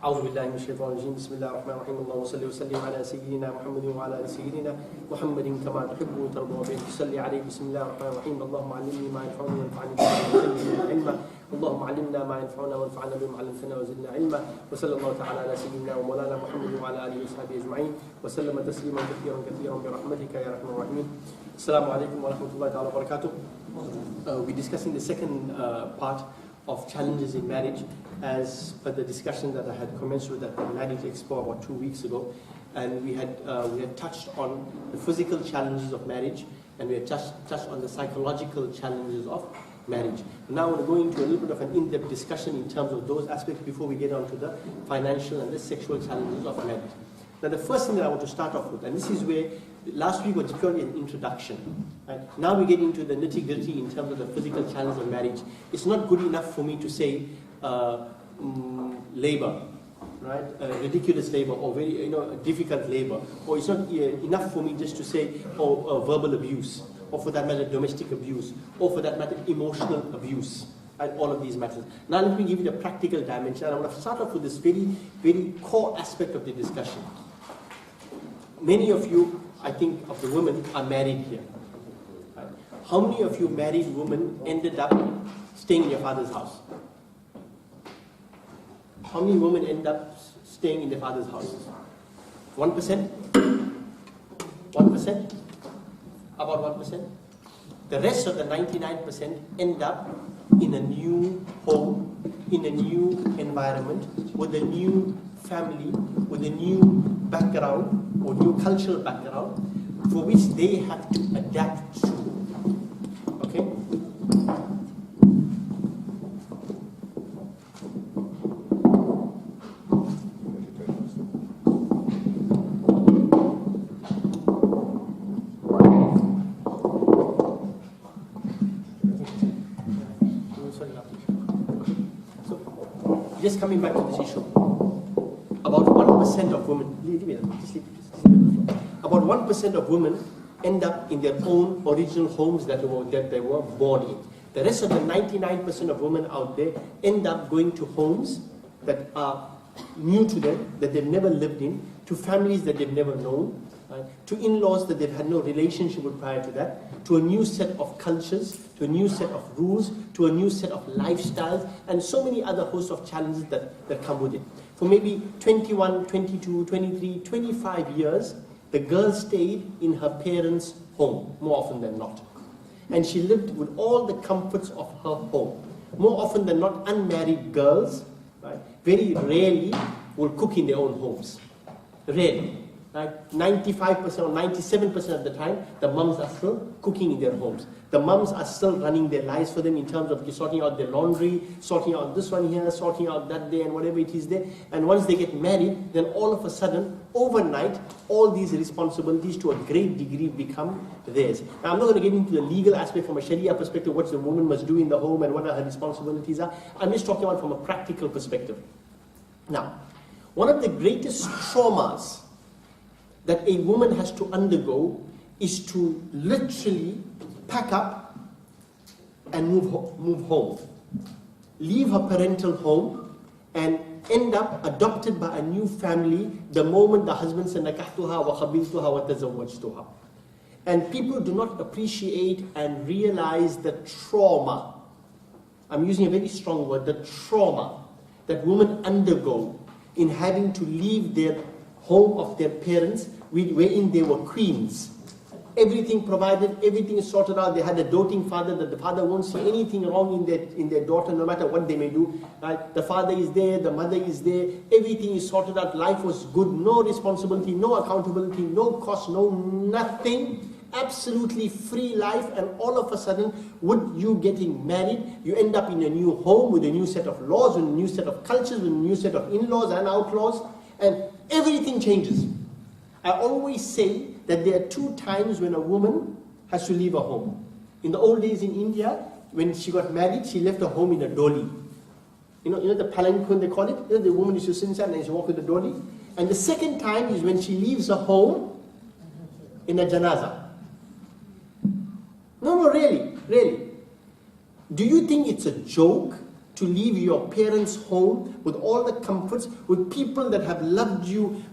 أعوذ بالله من الشيطان الرجيم بسم الله الرحمن الرحيم اللهم صل وسلم على سيدنا محمد وعلى آل سيدنا محمد كما تحب وترضى به تصلي عليه بسم الله الرحمن الرحيم اللهم علمني ما ينفعني وانفعني بما علمتني علما اللهم علمنا ما ينفعنا وانفعنا بما علمتنا وزدنا علما وصلى الله تعالى على سيدنا ومولانا محمد وعلى آله وصحبه أجمعين وسلم تسليما كثيرا كثيرا برحمتك يا أرحم الراحمين. السلام عليكم ورحمة الله تعالى وبركاته. We're discussing the second part of challenges in marriage as per the discussion that I had commenced with at the Marriage Expo about 2 weeks ago, and we had touched on the physical challenges of marriage, and we had touched on the psychological challenges of marriage. Now we're going into a little bit of an in-depth discussion in terms of those aspects before we get on to the financial and the sexual challenges of marriage. Now the first thing that I want to start off with, and this is where last week was purely an introduction. Right? Now we get into the nitty-gritty in terms of the physical challenge of marriage. It's not good enough for me to say labor, right? Ridiculous labor or very difficult labor, or it's not enough for me just to say verbal abuse, or for that matter domestic abuse, or for that matter emotional abuse. Right? All of these matters. Now let me give you the practical dimension. I want to start off with this very, very core aspect of the discussion. Many of you, I think, of the women are married here. Right? How many of you married women ended up staying in your father's house? How many women end up staying in their father's houses? 1%? 1%? About 1%? The rest of the 99% end up in a new home, in a new environment, with a new family, with a new background, or new cultural background, for which they have to adapt to. Okay? So, just coming back to this issue, about 1% of women, about 1% of women end up in their own original homes that they were born in. The rest of the 99% of women out there end up going to homes that are new to them, that they've never lived in, to families that they've never known, right? To in-laws that they've had no relationship with prior to that, to a new set of cultures, to a new set of rules, to a new set of lifestyles, and so many other hosts of challenges that come with it. For maybe 21, 22, 23, 25 years, the girl stayed in her parents' home, more often than not. And she lived with all the comforts of her home. More often than not, unmarried girls, right, very rarely will cook in their own homes. Rarely. Right? 95% or 97% of the time, the mums are still cooking in their homes. The mums are still running their lives for them in terms of sorting out their laundry, sorting out this one here, sorting out that day, and whatever it is there. And once they get married, then all of a sudden, overnight, all these responsibilities to a great degree become theirs. Now, I'm not going to get into the legal aspect from a Sharia perspective, what the woman must do in the home and what her responsibilities are. I'm just talking about from a practical perspective. Now, one of the greatest traumas that a woman has to undergo is to literally pack up and move home. Leave her parental home and end up adopted by a new family the moment the husband says, "Nakahtuha wa khabiltuha wa tazawwajtuha." And people do not appreciate and realize the trauma. I'm using a very strong word, the trauma that women undergo in having to leave their home of their parents, wherein they were queens. Everything provided, everything is sorted out. They had a doting father that the father won't see anything wrong in their daughter, no matter what they may do. Right? The father is there, the mother is there, everything is sorted out. Life was good, no responsibility, no accountability, no cost, no nothing. Absolutely free life, and all of a sudden, with you getting married, you end up in a new home with a new set of laws, with a new set of cultures, with a new set of in-laws and outlaws, and everything changes. I always say that there are 2 times when a woman has to leave her home. In the old days in India, when she got married, she left her home in a dolly. You know the palanquin they call it? The woman used to sit inside and she walk with the dolly. And the second time is when she leaves her home in a janaza. No, really. Do you think it's a joke to to leave your parents' home with all the comforts, with people that have loved you,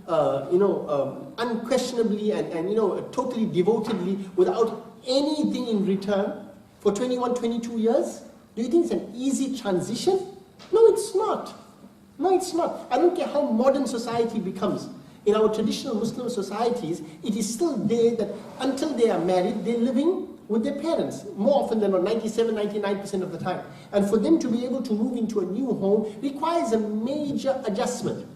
unquestionably and totally devotedly, without anything in return for 21, 22 years? Do you think it's an easy transition? No, it's not. No, it's not. I don't care how modern society becomes. In our traditional Muslim societies, it is still there that until they are married, they're living with their parents, more often than not, 97, 99% of the time. And for them to be able to move into a new home requires a major adjustment.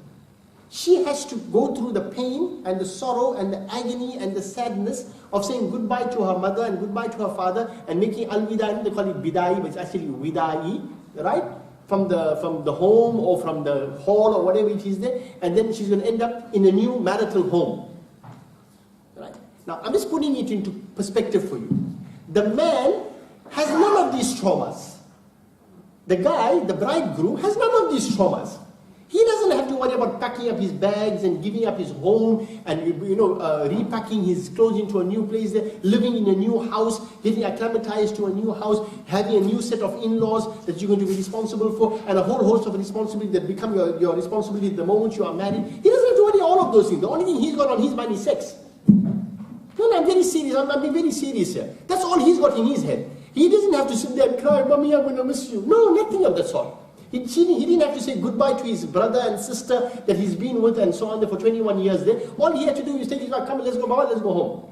She has to go through the pain and the sorrow and the agony and the sadness of saying goodbye to her mother and goodbye to her father and making al-wida, they call it bidai, but it's actually widai, right? From the home or from the hall or whatever it is there, and then she's going to end up in a new marital home. Right? Now, I'm just putting it into perspective for you. The man has none of these traumas. The guy, the bridegroom, has none of these traumas. He doesn't have to worry about packing up his bags and giving up his home and repacking his clothes into a new place there, living in a new house, getting acclimatized to a new house, having a new set of in-laws that you're going to be responsible for, and a whole host of responsibilities that become your responsibility the moment you are married. He doesn't have to worry all of those things. The only thing he's got on his mind is sex. No, I'm very serious. I'm being very serious here. That's all he's got in his head. He doesn't have to sit there and cry, "Mommy, I'm going to miss you." No, nothing of that sort. He didn't have to say goodbye to his brother and sister that he's been with and so on there for 21 years there. All he had to do is take his wife, "Come, let's go, Baba, let's go home."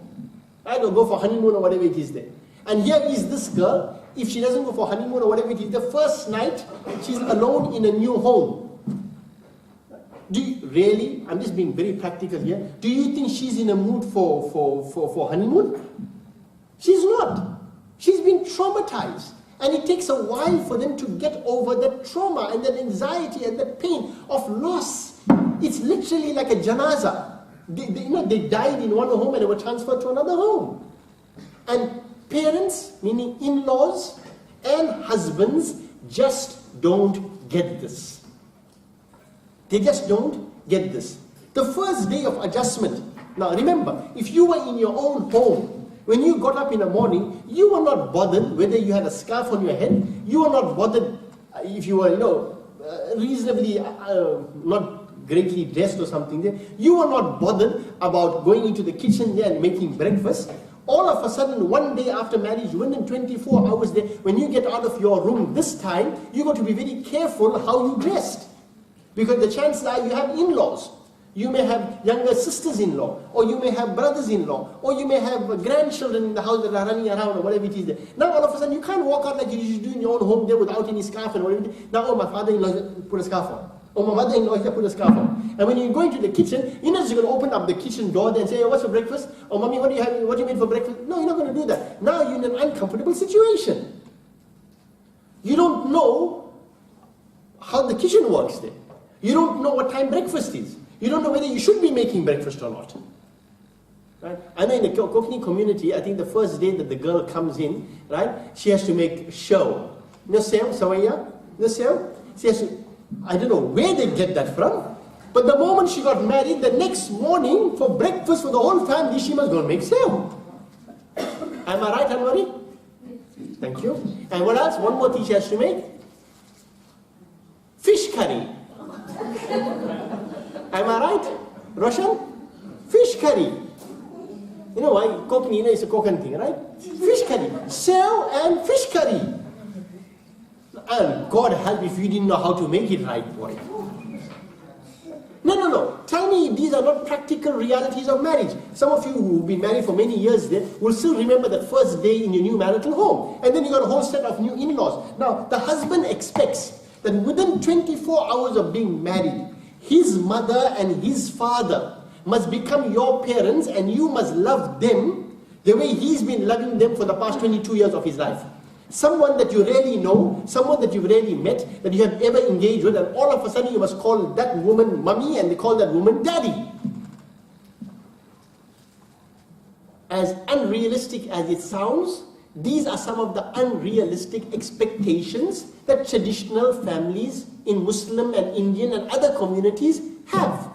I don't go for honeymoon or whatever it is there. And here is this girl, if she doesn't go for honeymoon or whatever it is, the first night, she's alone in a new home. Do you really, I'm just being very practical here, do you think she's in a mood for honeymoon? She's not. She's been traumatized. And it takes a while for them to get over that trauma and that anxiety and that pain of loss. It's literally like a janaza. They died in one home and they were transferred to another home. And parents, meaning in-laws and husbands, just don't get this. They just don't get this. The first day of adjustment. Now remember, if you were in your own home, when you got up in the morning, you were not bothered whether you had a scarf on your head. You were not bothered if you were, reasonably not greatly dressed or something there. You were not bothered about going into the kitchen there and making breakfast. All of a sudden, one day after marriage, within 24 hours there, when you get out of your room this time, you got to be very careful how you dressed. Because the chances are you have in-laws. You may have younger sisters-in-law, or you may have brothers-in-law, or you may have grandchildren in the house that are running around, or whatever it is there. Now all of a sudden, you can't walk out like you usually do in your own home there without any scarf and whatever. Now, oh, my father-in-law put a scarf on. Oh, my mother-in-law put a scarf on. And when you go into the kitchen, you're not just going to open up the kitchen door there and say, "Oh, what's for breakfast?" Or, "Mommy, what do you made for breakfast?" No, you're not going to do that. Now you're in an uncomfortable situation. You don't know how the kitchen works there. You don't know what time breakfast is. You don't know whether you should be making breakfast or not. Right? I know in the Kokni community, I think the first day that the girl comes in, right, she has to make show. No sew, Sawaya? No sew? She has to, I don't know where they get that from, but the moment she got married, the next morning, for breakfast for the whole family, she must go and make sew. Am I right, Anwari? Thank you. And what else? One more thing she has to make. Fish curry. Am I right? Roshan? Fish curry. You know why? Kokni, it's a Kokan thing, right? Fish curry. Sew and fish curry. And God help if you didn't know how to make it right, boy. No. Tell me if these are not practical realities of marriage. Some of you who've been married for many years there will still remember that first day in your new marital home. And then you got a whole set of new in-laws. Now, the husband expects that within 24 hours of being married, his mother and his father must become your parents and you must love them the way he's been loving them for the past 22 years of his life. Someone that you really know, someone that you've really met, that you have ever engaged with, and all of a sudden you must call that woman mommy and they call that woman daddy. As unrealistic as it sounds, these are some of the unrealistic expectations that traditional families in Muslim and Indian and other communities have.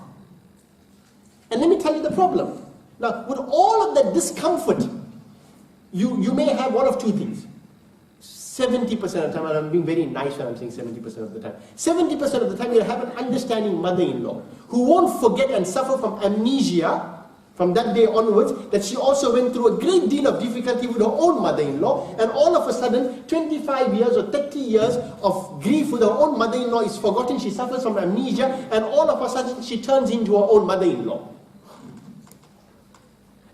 And let me tell you the problem. Now, with all of that discomfort, you may have one of two things. 70% of the time, and I'm being very nice when I'm saying 70% of the time, 70% of the time you'll have an understanding mother-in-law who won't forget and suffer from amnesia from that day onwards, that she also went through a great deal of difficulty with her own mother-in-law, and all of a sudden 25 years or 30 years of grief with her own mother-in-law is forgotten. She suffers from amnesia, and all of a sudden she turns into her own mother-in-law.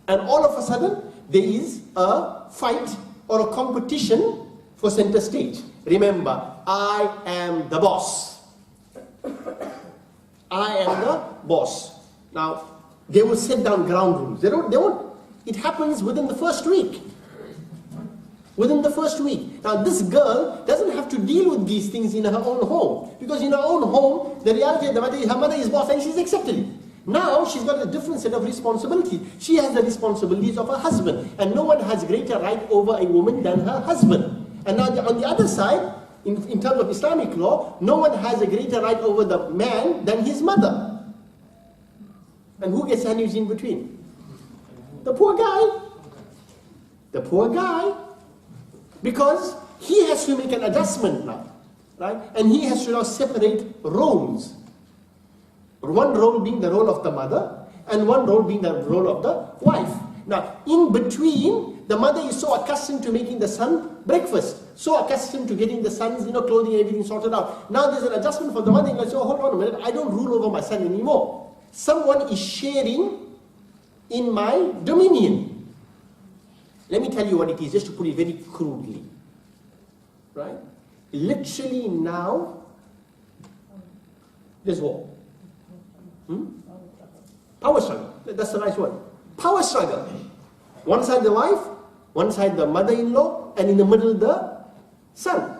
And all of a sudden there is a fight or a competition for center stage. Remember, I am the boss. I am the boss. Now, they will set down ground rules. They won't. It happens within the first week. Within the first week. Now, this girl doesn't have to deal with these things in her own home, because in her own home, the reality of the matter is her mother is boss and she's accepted it. Now, she's got a different set of responsibilities. She has the responsibilities of her husband, and no one has greater right over a woman than her husband. And now, on the other side, in terms of Islamic law, no one has a greater right over the man than his mother. And who gets sandwiched in between? The poor guy. The poor guy. Because he has to make an adjustment now, right? And he has to now separate roles. One role being the role of the mother, and one role being the role of the wife. Now, in between, the mother is so accustomed to making the son breakfast, so accustomed to getting the son's clothing, everything sorted out. Now there's an adjustment for the mother. So hold on a minute, I don't rule over my son anymore. Someone is sharing in my dominion. Let me tell you what it is, just to put it very crudely. Right? Literally now, there's war. Power struggle. That's the nice word. Power struggle. One side the wife, one side the mother-in-law, and in the middle the son.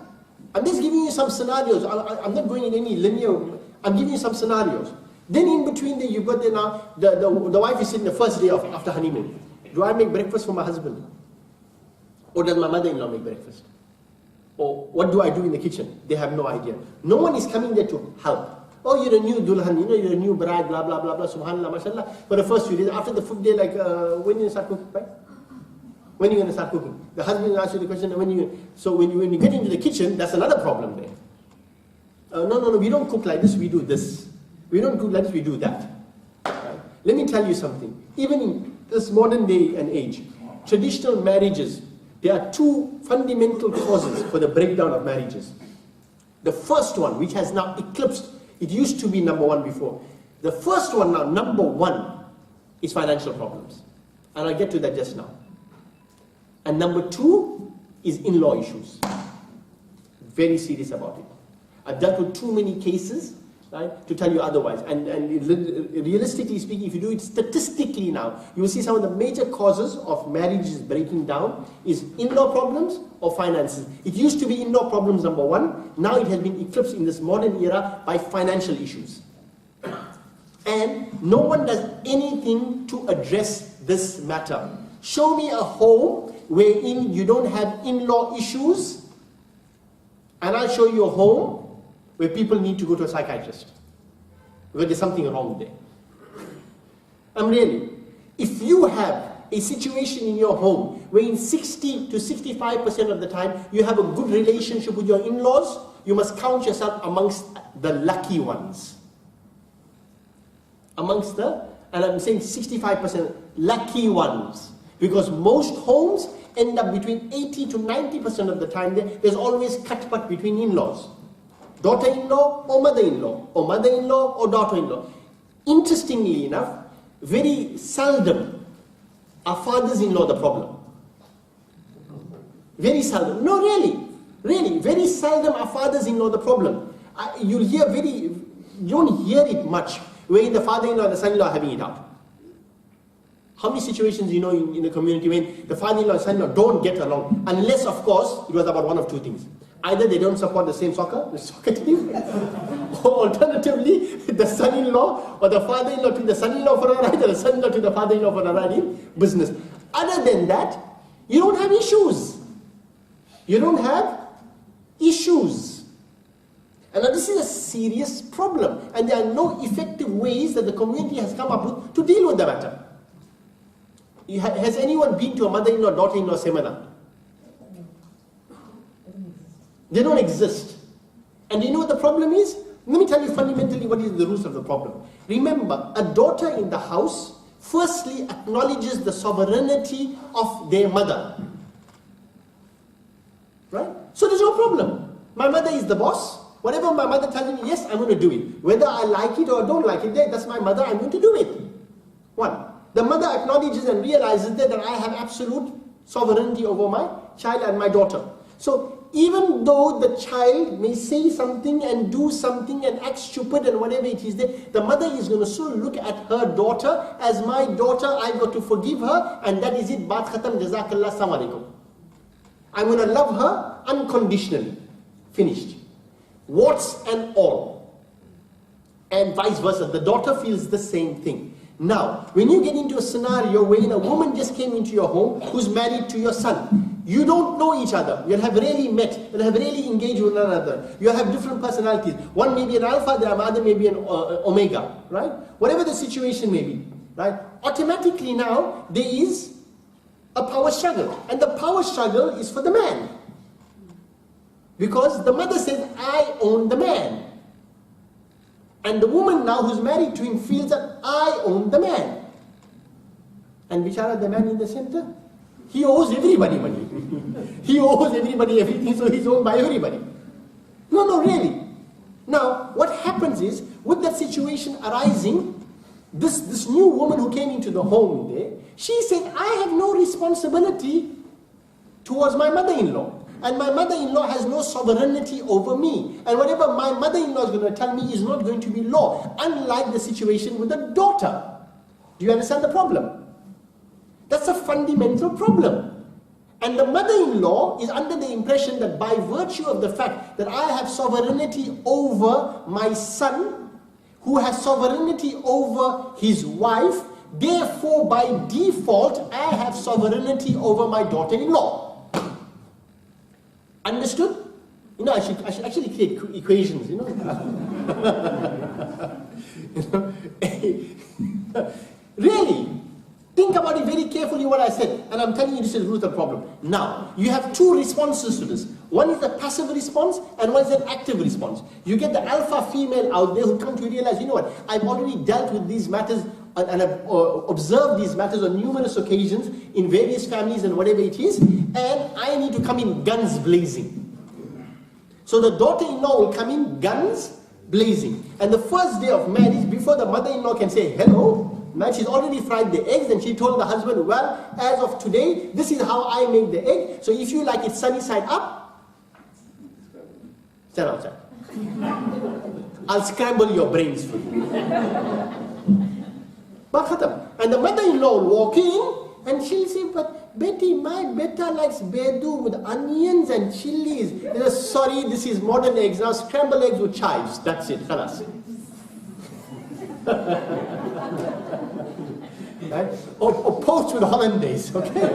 I'm just giving you some scenarios. I'm not going in any linear. I'm giving you some scenarios. Then in between there, you've got there now, the wife is sitting the first day after honeymoon. Do I make breakfast for my husband? Or does my mother-in-law make breakfast? Or what do I do in the kitchen? They have no idea. No one is coming there to help. Oh, you're a new dulhan, you're a new bride, blah, blah, blah, blah, subhanallah, mashallah. For the first few days, after the 5th day, like, when you start cooking, right? When are you going to start cooking? The husband asks you the question, when you get into the kitchen, that's another problem there. No, we don't cook like this, we do this. We don't cook like this, we do that. Right? Let me tell you something. Even in this modern day and age, traditional marriages, there are two fundamental causes for the breakdown of marriages. The first one, which has now eclipsed, it used to be number one before. The first one now, number one, is financial problems. And I'll get to that just now. And number two is in-law issues. Very serious about it. I've dealt with too many cases, right, to tell you otherwise. And realistically speaking, if you do it statistically now, you will see some of the major causes of marriages breaking down is in-law problems or finances. It used to be in-law problems number one. Now it has been eclipsed in this modern era by financial issues. And no one does anything to address this matter. Show me a home wherein you don't have in-law issues, and I'll show you a home where people need to go to a psychiatrist, because there's something wrong there. Really, if you have a situation in your home where in 60 to 65% of the time you have a good relationship with your in-laws, you must count yourself amongst the lucky ones. Amongst the, and I'm saying 65% lucky ones, because most homes end up between 80 to 90% of the time there's always cut between in-laws. Daughter-in-law or mother-in-law, or mother-in-law or daughter-in-law. Interestingly enough, very seldom are fathers-in-law the problem. Very seldom. No, really, very seldom are fathers-in-law the problem. You don't hear it much, where the father-in-law and the son-in-law are having it out. How many situations you know in the community when the father-in-law and son-in-law don't get along, unless of course it was about one of two things. Either they don't support the same soccer team, or alternatively, the son-in-law or the father-in-law to the son-in-law for a ride, or the son-in-law to the father-in-law for a ride in business. Other than that, you don't have issues. You don't have issues. And now this is a serious problem, and there are no effective ways that the community has come up with to deal with the matter. Has anyone been to a mother-in-law, daughter-in-law seminar? They don't exist. And you know what the problem is? Let me tell you fundamentally what is the root of the problem. Remember, a daughter in the house firstly acknowledges the sovereignty of their mother. Right? So there's no problem. My mother is the boss. Whatever my mother tells me, yes, I'm going to do it. Whether I like it or don't like it, that's my mother, I'm going to do it. One, the mother acknowledges and realizes that I have absolute sovereignty over my child and my daughter. So even though the child may say something and do something and act stupid and whatever it is there, the mother is going to so look at her daughter as my daughter, I've got to forgive her, and that is it, baat khatam, jazakallah, assalamu alaikum. I'm going to love her unconditionally. Finished. Warts and all. And vice versa. The daughter feels the same thing. Now, when you get into a scenario wherein a woman just came into your home who's married to your son, you don't know each other, you have really met, you have really engaged with one another, you have different personalities. One may be an alpha, the other may be an omega, right? Whatever the situation may be, right? Automatically now, there is a power struggle. And the power struggle is for the man. Because the mother says, I own the man. And the woman now who's married to him feels that I own the man. And bichara, the man in the center, he owes everybody money. He owes everybody everything, so he's owned by everybody. No, really. Now, what happens is, with that situation arising, this new woman who came into the home there, she said, I have no responsibility towards my mother-in-law. And my mother-in-law has no sovereignty over me. And whatever my mother-in-law is going to tell me is not going to be law. Unlike the situation with the daughter. Do you understand the problem? That's a fundamental problem. And the mother-in-law is under the impression that by virtue of the fact that I have sovereignty over my son, who has sovereignty over his wife, therefore by default I have sovereignty over my daughter-in-law. Understood? You know, I should actually create equations, you know. Really, think about it very carefully what I said, and I'm telling you this is the root of the problem. Now, you have two responses to this. One is the passive response, and one is an active response. You get the alpha female out there who come to realize, you know what, I've already dealt with these matters and I've observed these matters on numerous occasions in various families and whatever it is, and I need to come in guns blazing. So the daughter-in-law will come in guns blazing. And the first day of marriage, before the mother-in-law can say hello, now she's already fried the eggs and she told the husband, well, as of today, this is how I make the egg. So if you like it sunny side up, stand outside. I'll scramble your brains for you. And the mother-in-law will walk in and she'll say, but Betty, my beta likes bedu with onions and chilies. Sorry, this is modern eggs. Now scrambled eggs with chives. That's it. Khalas. Right? Or poached with hollandaise. Okay?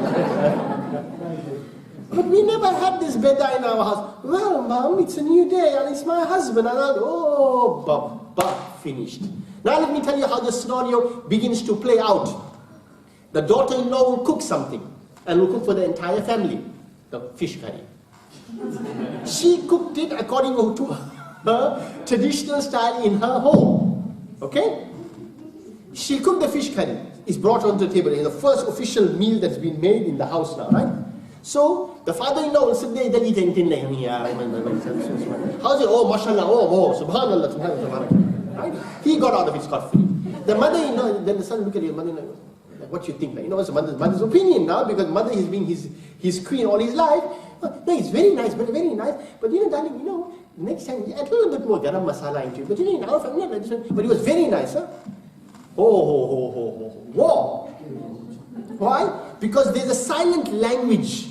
But we never had this beta in our house. Well, Mom, it's a new day and it's my husband. And Baba, finished. Now let me tell you how the scenario begins to play out. The daughter-in-law will cook something and will cook for the entire family. The fish curry. She cooked it according to her traditional style in her home. Okay? She cooked the fish curry. It's brought onto the table. It's the first official meal that's been made in the house now, right? So the father-in-law will sit there and eat anything like, how's it? Oh, mashallah, oh, subhanallah, subhanallah. Right? He got out of it scot-free. The mother-in-law, then the son look at his mother-in-law, like, what you think? Like, you know, what's the mother's opinion now, because mother has been his queen all his life. No, it's very nice, but very nice. But you know, darling, you know, next time, add a little bit more garam masala into it. But you know, in our family, not like this one. But it was very nice, huh? Whoa. Why? Because there's a silent language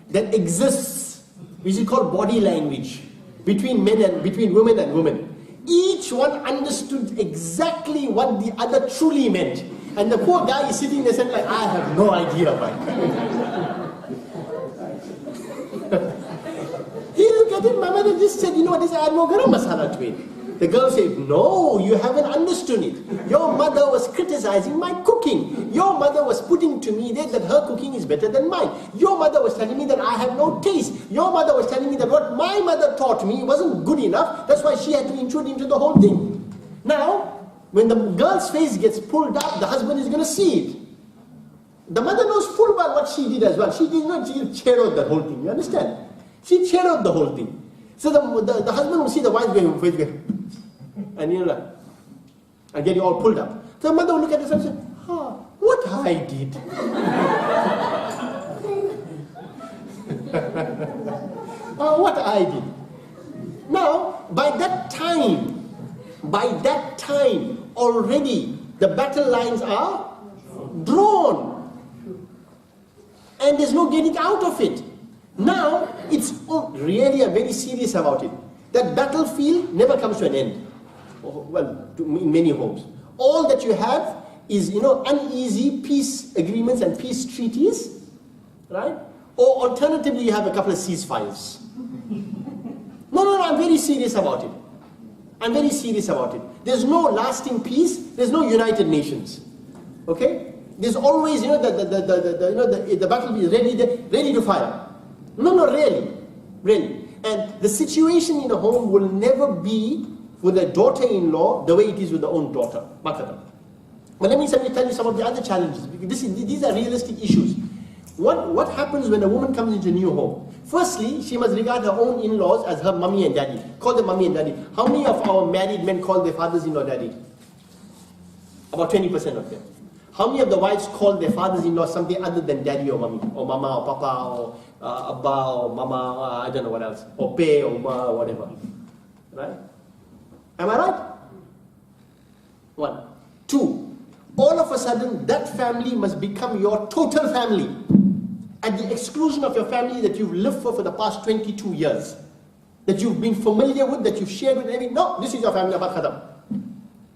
that exists, which is called body language, between women and women. Each one understood exactly what the other truly meant. And the poor guy is sitting there saying like, I have no idea, man. He looked at it, my mother just said, you know what, add more garam masala to it. The girl said, no, you haven't understood it. Your mother was criticizing my cooking. Your mother was putting to me that her cooking is better than mine. Your mother was telling me that I have no taste. Your mother was telling me that what my mother taught me wasn't good enough. That's why she had to intrude into the whole thing. Now, when the girl's face gets pulled up, the husband is going to see it. The mother knows full well what she did as well. She did not, she cheered the whole thing, you understand? She cheered the whole thing. So the husband will see the wife going, and you know, like, and get you all pulled up. So the mother will look at herself and say, what I did? What I did. Now, by that time, already the battle lines are drawn. And there's no getting out of it. Now, it's really very serious about it. That battlefield never comes to an end. Well, in many homes. All that you have is, uneasy peace agreements and peace treaties, right? Or alternatively, you have a couple of ceasefires. No, I'm very serious about it. I'm very serious about it. There's no lasting peace. There's no United Nations. Okay? There's always, the battlefield ready to fire. No, really. And the situation in a home will never be with a daughter-in-law the way it is with the own daughter. But let me tell you some of the other challenges. Because these are realistic issues. What happens when a woman comes into a new home? Firstly, she must regard her own in-laws as her mummy and daddy. Call them mummy and daddy. How many of our married men call their fathers-in-law daddy? About 20% of them. How many of the wives call their fathers-in-law something other than daddy or mummy? Or mama or papa or abba or mama, I don't know what else. Or pe or ma or whatever. Right? Am I right? 1. 2. All of a sudden, that family must become your total family. At the exclusion of your family that you've lived for the past 22 years. That you've been familiar with, that you've shared with everything. No, this is your family, abad khadam.